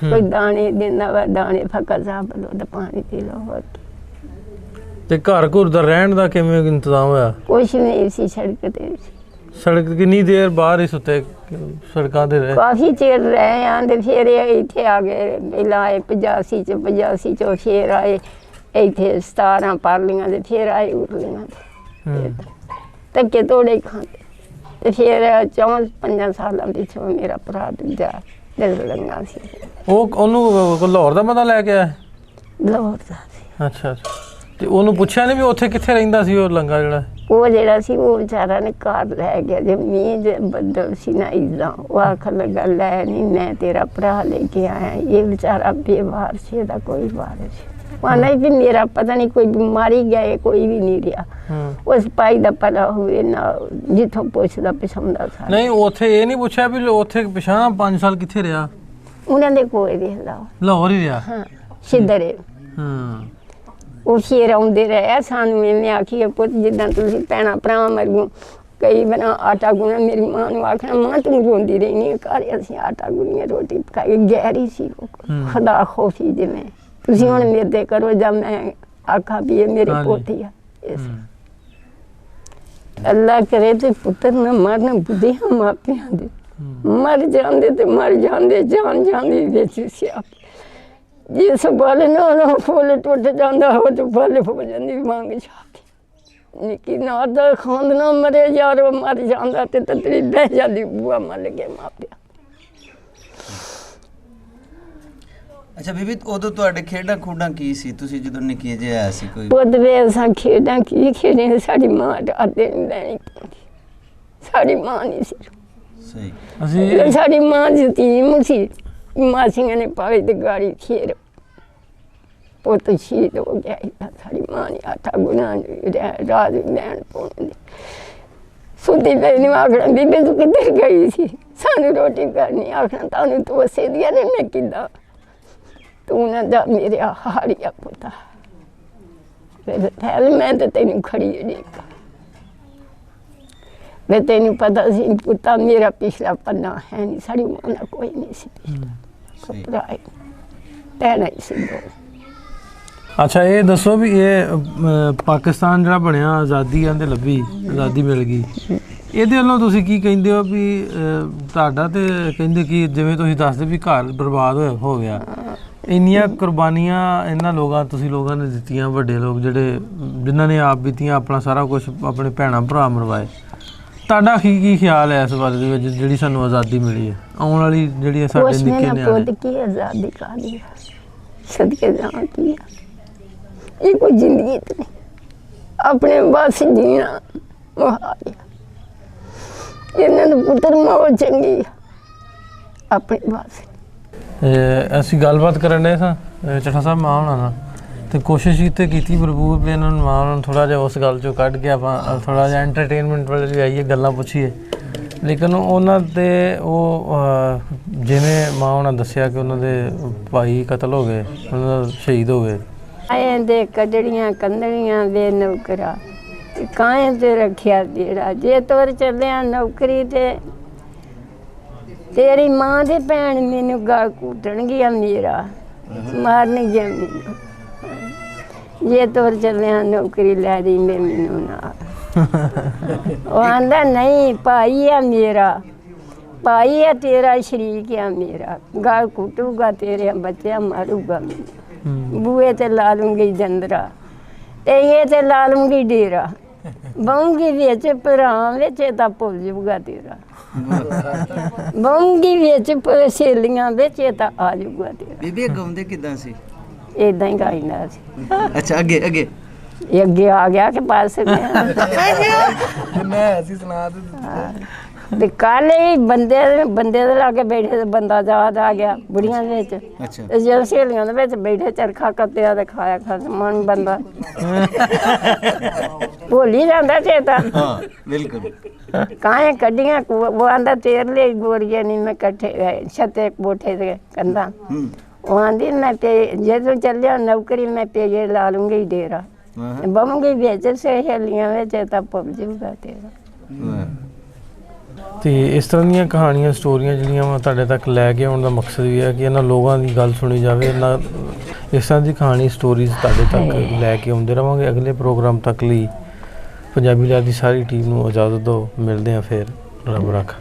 ਕੋਈ ਦਾਣੇ ਦਿੰਦਾ ਵਾ ਦਾਣੇ ਫੱਕਾ ਸਾਹਿਬ ਲੋ ਦਾ ਪਾਣੀ ਪੀ ਲਓ ਹੋਰ ਤੇ ਘਰ ਘੁਰ ਦਾ ਰਹਿਣ ਦਾ ਕਿਵੇਂ ਇੰਤਜ਼ਾਮ ਹੋਇਆ? ਕੁਛ ਨਹੀਂ ਸੀ ਸੜਕ ਤੇ ਸੜਕ ਕਿੰਨੀ ਦੇਰ ਬਾਹਰ ਹੀ ਸੁੱਤੇ ਸੜਕਾਂ ਤੇ ਰਹੇ? ਕਾਫੀ ਚਿਰ ਰਹੇ ਆਂ ਤੇ ਫਿਰ ਇਹ ਇੱਥੇ ਆ ਗਏ ਪਹਿਲਾਂ ਆਏ 85 ਚ ਫਿਰ ਆਏ ਇੱਥੇ 17 ਪਾਰਲੀਆਂ ਦੇ ਫਿਰ ਆਏ ਉਰਲੀਆਂ ਤੇ ਧੱਕੇ ਤੋੜੇ ਖਾਂਦੇ ਤੇ ਫਿਰ 4-5 ਸਾਲਾਂ ਵਿੱਚ ਮੇਰਾ ਭਰਾ ਦੂਜਾ ਦਿਲ ਲੰਗਾ ਸੀ ਉਹ ਉਹਨੂੰ ਲਾਹੌਰ ਦਾ ਪਤਾ ਲੈ ਕੇ ਆਇਆ? ਲਾਹੌਰ ਦਾ ਸੀ। ਅੱਛਾ ਤੇ ਉਹਨੂੰ ਪੁੱਛਿਆ ਨਹੀਂ ਵੀ ਉੱਥੇ ਕਿੱਥੇ ਰਹਿੰਦਾ ਸੀ ਉਹ ਲੰਗਾ ਜਿਹੜਾ? ਉਹ ਜਿਹੜਾ ਸੀ ਉਹ ਵਿਚਾਰਾ ਨੇ ਘਰ ਰਹਿ ਗਿਆ ਜੇ ਮੀਂਹ ਦੇ ਬੱਦਲ ਸੀ ਨਾ ਇੱਦਾਂ ਉਹ ਆਖਣ ਲੱਗਾ ਲੈ ਨਹੀਂ ਮੈਂ ਤੇਰਾ ਭਰਾ ਲੈ ਕੇ ਆਇਆ ਇਹ ਵਿਚਾਰਾ ਬੇਵਾਰ ਸੀ ਇਹਦਾ ਕੋਈ ਵਾਰਿਸ ਪਾਣਾ ਵੀ ਮੇਰਾ ਪਤਾ ਨਹੀਂ ਕੋਈ ਬਿਮਾਰੀ ਗਏ ਕੋਈ ਵੀ ਨਹੀਂ ਰਿਹਾ ਉਸ ਭਾਈ ਦਾ ਭਲਾ ਹੋਵੇ ਨਾ ਜਿੱਥੋਂ ਪੁੱਛਦਾ ਪਛਾਉਂਦਾ ਸਾਰਾ ਨਹੀਂ ਉੱਥੇ ਇਹ ਨਹੀਂ ਪੁੱਛਿਆ ਵੀ ਉੱਥੇ ਪਿਛਾਂ 5 ਸਾਲ ਕਿੱਥੇ ਰਿਹਾ? ਉਹਨਾਂ ਦੇ ਕੋਈ ਰਿਹਾ ਲਾਹੌਰ ਹੀ ਰਿਹਾ? ਹਾਂ ਸਿੱਧਰੇ ਉਹ ਸ਼ੇਰ ਆਉਂਦੇ ਰਹੇ ਸਾਨੂੰ ਮੈਂ ਆਖੀ ਪੁੱਤ ਜਿੱਦਾਂ ਤੁਸੀਂ ਭੈਣਾਂ ਭਰਾਵਾਂ ਮਰਗੂ ਕਈ ਵਾਰ ਆਟਾ ਗੁੰਨ੍ਹਣਾ ਮੇਰੀ ਮਾਂ ਨੂੰ ਆਖਣਾ ਮਾਂ ਤੂੰ ਰੋਂਦੀ ਰਹਿੰਦੀ ਘਰ ਅਸੀਂ ਆਟਾ ਗੁੰਨੀਏ ਰੋਟੀ ਪਕਾਈ ਗਹਿਰੀ ਸੀ ਖੁਦਾ ਖੌਫੀ ਜਿਵੇਂ ਤੁਸੀਂ ਹੁਣ ਮੇਰੇ ਤੇ ਕਰੋ ਜਾਂ ਮੈਂ ਆਖਾਂ ਵੀ ਇਹ ਮੇਰੀ ਪੋਤੀ ਆ ਅੱਲਾ ਕਰੇ ਤੇ ਪੁੱਤਰ ਨਾ ਮਰਨ ਬੁੱਧੀ ਮਾਪਿਆਂ ਦੇ ਮਰ ਜਾਂਦੇ ਤੇ ਮਰ ਜਾਂਦੇ ਜਾਨ ਜਾਂਦੀ ਵਿੱਚ ਸਿਆਪ ਜਿਸ ਬਲ ਨੂੰ ਫੁੱਲ ਟੁੱਟ ਜਾਂਦਾ ਉਹ ਤੇ ਫੁੱਲ ਹੋ ਜਾਂਦੀ ਮੰਗ ਛਾਤੀ ਨਿੱਕੀ ਨਾਲ ਦਾ ਖਾਂਦ ਨਾ ਮਰੇ ਯਾਰ ਉਹ ਮਰ ਜਾਂਦਾ ਤੇ ਤਤਰੀ ਬਹਿ ਜਾਂਦੀ ਬੂਆ ਮਰ ਗਿਆ ਮਾਪਿਆ। ਅੱਛਾ ਬੀਬੀ, ਉਦੋਂ ਤੁਹਾਡੇ ਖੇਡਾਂ ਖੂਡਾਂ ਕੀ ਸੀ? ਤੁਸੀਂ ਜਦੋਂ ਨਿੱਕੀ ਜਿਹੀ ਆਇਆ ਸੀ ਕੋਈ ਪੁੱਤ ਵੇ ਅਸਾਂ ਖੇਡਾਂ ਕੀ ਖੇਡੀਆਂ, ਸਾਡੀ ਮਾਂ ਡਰਦੇ ਨਹੀਂ ਲੈਣੀ ਪੈਂਦੀ, ਸਾਡੀ ਮਾਂ ਨਹੀਂ ਸੀ। ਸਹੀ। ਅਸੀਂ ਸਾਡੀ ਮਾਂ ਦੀ ਟੀਮ ਸੀ, ਮਾਸੀਆਂ ਨੇ ਪਾਲੀ ਤੇ ਗਾੜੀ ਖੇਰ ਪੁੱਤ ਸ਼ਹੀਦ ਹੋ ਗਿਆ ਸੀ। ਸਾਡੀ ਮਾਂ ਨੇ ਆਟਾ ਗੁਨਾ ਰਾਤ ਲੈਣ ਪਾਉਣ ਸੁੱਤੀ ਪਈ ਨੂੰ ਆਖਣਾ ਬੀਬੀ ਤੂੰ ਕਿੱਧਰ ਗਈ ਸੀ, ਸਾਨੂੰ ਰੋਟੀ ਕਰਨੀ, ਆਖਣਾ ਤੁਹਾਨੂੰ ਤੋਸੇ ਦੀਆਂ ਨੇ ਮੈਂ ਕਿੱਦਾਂ ਤੂੰ ਨਾ ਜਾ ਮੇਰੇ ਹਾਰੀਆ ਪੁੱਤਾ ਫਿਰ ਥੈਲ ਮੈਂ ਤੇ ਤੈਨੂੰ ਖੜੀ ਨਹੀਂ ਮੈਂ ਤੈਨੂੰ ਪਤਾ ਸੀ ਪੁੱਤਾ ਮੇਰਾ ਪਿਛਲਾ ਪੰਨਾ ਹੈ ਨਹੀਂ, ਸਾਡੀ ਮਾਂ ਦਾ ਕੋਈ ਨਹੀਂ ਸੀ ਸਹੀ। ਭਰਾ ਭੈਣਾਂ ਹੀ ਸੀ ਦੋ। ਅੱਛਾ ਇਹ ਦੱਸੋ ਵੀ ਇਹ ਪਾਕਿਸਤਾਨ ਜਿਹੜਾ ਬਣਿਆ, ਆਜ਼ਾਦੀ ਆਂਦੇ ਲੱਭੀ, ਆਜ਼ਾਦੀ ਮਿਲ ਗਈ, ਇਹਦੇ ਵੱਲੋਂ ਤੁਸੀਂ ਕੀ ਕਹਿੰਦੇ ਹੋ ਵੀ ਤੁਹਾਡਾ ਤੇ ਕਹਿੰਦੇ ਕਿ ਜਿਵੇਂ ਤੁਸੀਂ ਦੱਸਦੇ ਵੀ ਘਰ ਬਰਬਾਦ ਹੋ ਗਿਆ, ਇੰਨੀਆਂ ਕੁਰਬਾਨੀਆਂ ਇਹਨਾਂ ਤੁਸੀਂ ਲੋਕਾਂ ਨੇ ਦਿੱਤੀਆਂ, ਵੱਡੇ ਲੋਕ ਜਿਹੜੇ ਜਿਨ੍ਹਾਂ ਨੇ ਆਪ ਬੀਤੀਆਂ, ਆਪਣਾ ਸਾਰਾ ਕੁਝ ਆਪਣੇ ਭੈਣਾਂ ਭਰਾ ਮਰਵਾਏ, ਤੁਹਾਡਾ ਕੀ ਖਿਆਲ ਹੈ ਇਸ ਬਾਰੇ ਦੇ ਵਿੱਚ ਜਿਹੜੀ ਸਾਨੂੰ ਆਜ਼ਾਦੀ ਮਿਲੀ ਹੈ? ਆਉਣ ਵਾਲੀ ਜਿਹੜੀ ਸਾਡੇ ਨਿੱਕੇ ਨਿਆਣੇ ਕੀ ਆਜ਼ਾਦੀ ਕਾਹਦੀ ਸਦਕੇ ਜਾਣ ਕੀ ਇਹ ਕੋਈ ਜ਼ਿੰਦਗੀ ਤੇ ਨਹੀਂ, ਆਪਣੇ ਬਸ ਜੀਣਾ ਮੁਹਾਲ ਇਹਨਾਂ ਨੂੰ ਪੁੱਤਰ ਮਾਂ ਚੰਗੀ ਆਪਣੇ ਬਸ। ਅਸੀਂ ਗੱਲਬਾਤ ਕਰਨ ਦੇ ਸਾਂ ਚੱਠਾ ਸਾਹਿਬ ਮਾਂ ਹੋਣਾ ਨਾਲ, ਤੇ ਕੋਸ਼ਿਸ਼ ਕੀਤੀ ਭਰਪੂਰ ਵੀ ਇਹਨਾਂ ਨੂੰ ਮਾਂ ਉਹਨਾਂ ਨੂੰ ਥੋੜ੍ਹਾ ਜਿਹਾ ਉਸ ਗੱਲ 'ਚੋਂ ਕੱਢ ਕੇ ਆਪਾਂ ਥੋੜ੍ਹਾ ਜਿਹਾ ਐਂਟਰਟੇਨਮੈਂਟ ਵਾਲੇ ਵੀ ਆਈਏ, ਗੱਲਾਂ ਪੁੱਛੀਏ, ਲੇਕਿਨ ਉਹਨਾਂ ਦੇ ਉਹ ਜਿਵੇਂ ਮਾਂ ਉਹਨਾਂ ਦੱਸਿਆ ਕਿ ਉਹਨਾਂ ਦੇ ਭਾਈ ਕਤਲ ਹੋ ਗਏ, ਉਹਨਾਂ ਦਾ ਸ਼ਹੀਦ ਹੋ ਗਏ। ਕਾਇਆਂ ਦੇ ਕੱਢੜੀਆਂ ਕੰਦੜੀਆਂ ਵੇ ਨੌਕਰਾ ਕਾਇਆਂ ਤੇ ਰੱਖਿਆ ਜਿਹੜਾ, ਜੇ ਤੁਰ ਚੱਲਿਆ ਨੌਕਰੀ ਤੇ ਤੇਰੀ ਮਾਂ ਦੀ ਭੈਣ ਮੈਨੂੰ ਗਾਲ ਘੁੱਟਣਗੀਆਂ ਮੇਰਾ ਮਾਰਨਗੀਆਂ ਮੈਨੂੰ, ਜੇ ਤੁਰ ਚੱਲਿਆ ਨੌਕਰੀ ਲੈ ਦੀ ਮੈਨੂੰ ਨਾ। ਉਹ ਆਂਦਾ ਨਹੀਂ ਭਾਈ ਆ ਮੇਰਾ, ਭਾਈ ਆ ਤੇਰਾ, ਸ਼ਰੀਕ ਆ ਮੇਰਾ, ਗਾਲ ਘੁੱਟੂਗਾ ਤੇਰੇ ਬੱਚਿਆਂ ਮਾਰੂਗਾ ਮੈਨੂੰ, ਬੂਏ ਤੇ ਲਾ ਲੂੰਗੀ ਜੰਦਰਾ ਤੇ ਇਹ ਤੇ ਲਾ ਲੂੰਗੀ ਡੇਰਾ, ਬਹੂੰਗੀ ਵਿੱਚ ਭਰਾ ਵਿੱਚ ਤਾਂ ਭੁੱਲ ਜਾਊਗਾ ਤੇਰਾ, ਬਹੂੰਗੀ ਵਿੱਚ ਸਹੇਲੀਆਂ ਵਿੱਚ ਤਾਂ ਆ ਜਾਊਗਾ ਤੇਰਾ। ਬੀਬੀ ਗਾਉਂਦੇ ਕਿਦਾਂ ਸੀ? ਏਦਾਂ ਹੀ ਗਾਈਦਾ ਸੀ। ਅੱਛਾ ਅੱਗੇ ਅੱਗੇ ਇਹ ਅੱਗੇ ਆ ਗਿਆ ਕਿ ਪਾਸ ਮੈਂ ਅਸੀਂ ਸੁਣਾ ਤੇ ਕੱਲ ਹੀ ਬੰਦੇ ਦੇ ਲਾਗੇ ਬੈਠੇ ਤੇ ਬੰਦਾ ਯਾਦ ਆ ਗਿਆ ਬੁੜੀਆਂ ਦੇ ਵਿੱਚ, ਅੱਛਾ ਤੇ ਜਦੋਂ ਸਹੇਲੀਆਂ ਦੇ ਵਿੱਚ ਬੈਠੇ ਚਰਖਾ ਕੱਤਿਆ ਤੇ ਖਾਇਆ ਖਾ ਮਨ ਬੰਦਾ ਭੁੱਲ ਹੀ ਜਾਂਦਾ ਚੇਤਾ। ਹਾਂ ਬਿਲਕੁਲ। ਕਾਹੇ ਕੱਢੀਆਂ ਉਹ ਆਂਦਾ ਤੇਰ ਲਈ ਗੋਰੀਆਂ ਨਹੀਂ ਮੈਂ ਇਕੱਠੇ ਛੱਤੇ ਬੋਠੇ ਤੇ ਕੰਦਾ, ਉਹ ਆਂਦੀ ਮੈਂ ਤੇ ਜਦੋਂ ਚੱਲਿਆ ਨੌਕਰੀ ਮੈਂ ਪੇਜੇ ਲਾ ਲੂੰਗੀ ਡੇਰਾ, ਬਹੂੰਗੀ ਵਿੱਚ ਸਹੇਲੀਆਂ ਵਿੱਚ ਤਾਂ ਭੁੱਲ ਜਾਊਗਾ ਤੇਰਾ। ਤੇ ਇਸ ਤਰ੍ਹਾਂ ਦੀਆਂ ਕਹਾਣੀਆਂ, ਸਟੋਰੀਆਂ ਜਿਹੜੀਆਂ ਮੈਂ ਤੁਹਾਡੇ ਤੱਕ ਲੈ ਕੇ ਆਉਣ ਦਾ ਮਕਸਦ ਵੀ ਹੈ ਕਿ ਇਹਨਾਂ ਲੋਕਾਂ ਦੀ ਗੱਲ ਸੁਣੀ ਜਾਵੇ, ਇਹਨਾਂ ਇਸ ਤਰ੍ਹਾਂ ਦੀ ਕਹਾਣੀ ਸਟੋਰੀਜ਼ ਤੁਹਾਡੇ ਤੱਕ ਲੈ ਕੇ ਆਉਂਦੇ ਰਹਾਂਗੇ। ਅਗਲੇ ਪ੍ਰੋਗਰਾਮ ਤੱਕ ਲਈ ਪੰਜਾਬੀ ਲਹਿਰ ਦੀ ਸਾਰੀ ਟੀਮ ਨੂੰ ਇਜਾਜ਼ਤ ਦਿਓ, ਮਿਲਦੇ ਹਾਂ ਫਿਰ, ਰੱਬ ਰੱਖ।